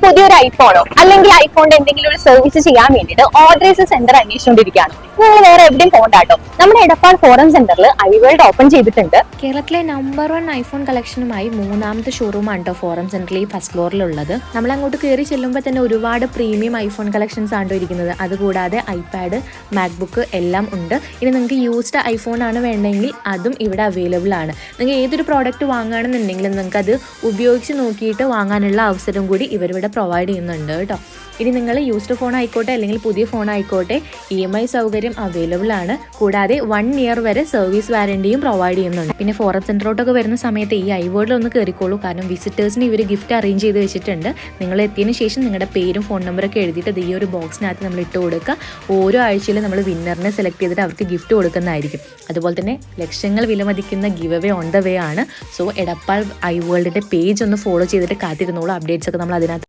പുതിയൊരു ഐഫോണോ അല്ലെങ്കിൽ ഐഫോണിന്റെ എന്തെങ്കിലും ഒരു സർവീസ് ചെയ്യാൻ വേണ്ടിയിട്ട് ഓർഡറേഴ്സ് സെന്റർ അന്വേഷിച്ചുകൊണ്ടിരിക്കുകയാണ്. നിങ്ങൾ വേറെ എവിടെയും പോകണ്ടാട്ടോ, നമ്മുടെ എടപ്പാൾ ഫോറം സെന്ററിൽ ഐവേൾഡ് ഓപ്പൺ ചെയ്തിട്ടുണ്ട്. കേരളത്തിലെ നമ്പർ 1 ഐഫോൺ കളക്ഷനുമായി 3ാമത്തെ ഷോറൂമാണ് കേട്ടോ ഫോറം സെന്ററിൽ ഈ ഫസ്റ്റ് ഫ്ലോറിലുള്ളത്. നമ്മൾ അങ്ങോട്ട് കയറി ചെല്ലുമ്പോൾ തന്നെ ഒരുപാട് പ്രീമിയം ഐഫോൺ കളക്ഷൻസ് ആണ് ഇരിക്കുന്നത്. അതുകൂടാതെ ഐപാഡ്, മാക്ബുക്ക് എല്ലാം ഉണ്ട്. ഇനി നിങ്ങൾക്ക് യൂസ്ഡ് ഐഫോൺ ആണ് വേണ്ടെങ്കിൽ അതും ഇവിടെ അവൈലബിൾ ആണ്. നിങ്ങൾക്ക് ഏതൊരു പ്രോഡക്റ്റ് വാങ്ങുകയാണെന്നുണ്ടെങ്കിലും നിങ്ങൾക്ക് അത് ഉപയോഗിച്ച് നോക്കിയിട്ട് വാങ്ങാനുള്ള അവസരം കൂടി ഇവരിവിടെ പ്രൊവൈഡ് ചെയ്യുന്നുണ്ട് കേട്ടോ. ഇനി നിങ്ങൾ യൂസ്ഡ് ഫോൺ ആയിക്കോട്ടെ അല്ലെങ്കിൽ പുതിയ ഫോൺ ആയിക്കോട്ടെ EMI സൗകര്യം അവൈലബിൾ ആണ്. കൂടാതെ 1 ഇയർ വരെ സർവീസ് വാറണ്ടിയും പ്രൊവൈഡ് ചെയ്യുന്നുണ്ട്. പിന്നെ ഫോറം സെന്ററോട്ടൊക്കെ വരുന്ന സമയത്ത് ഈ ഐവേർഡിൽ ഒന്ന് കയറിക്കോളൂ. കാരണം വിസിറ്റേഴ്സിന് ഇവർ ഗിഫ്റ്റ് അറേഞ്ച് ചെയ്ത് വെച്ചിട്ടുണ്ട്. നിങ്ങൾ എത്തിയതിന് ശേഷം നിങ്ങളുടെ പേരും ഫോൺ നമ്പറൊക്കെ എഴുതിയിട്ട് ഈ ഒരു ബോക്സിനകത്ത് നമ്മൾ ഇട്ട് കൊടുക്കുക. ഓരോ ആഴ്ചയിലും നമ്മൾ വിന്നറിനെ സെലക്ട് ചെയ്തിട്ട് അവർക്ക് ഗിഫ്റ്റ് കൊടുക്കുന്നതായിരിക്കും. അതുപോലെ തന്നെ ലക്ഷങ്ങൾ വിലമതിക്കുന്ന give away on the way ആണ്. സോ എടപ്പാൾ ഐവേൾഡിൻ്റെ പേജ് ഒന്ന് ഫോളോ ചെയ്തിട്ട് കാത്തിരുന്നോളൂ. അപ്ഡേറ്റ്സ് ഒക്കെ നമ്മൾ അതിനകത്ത്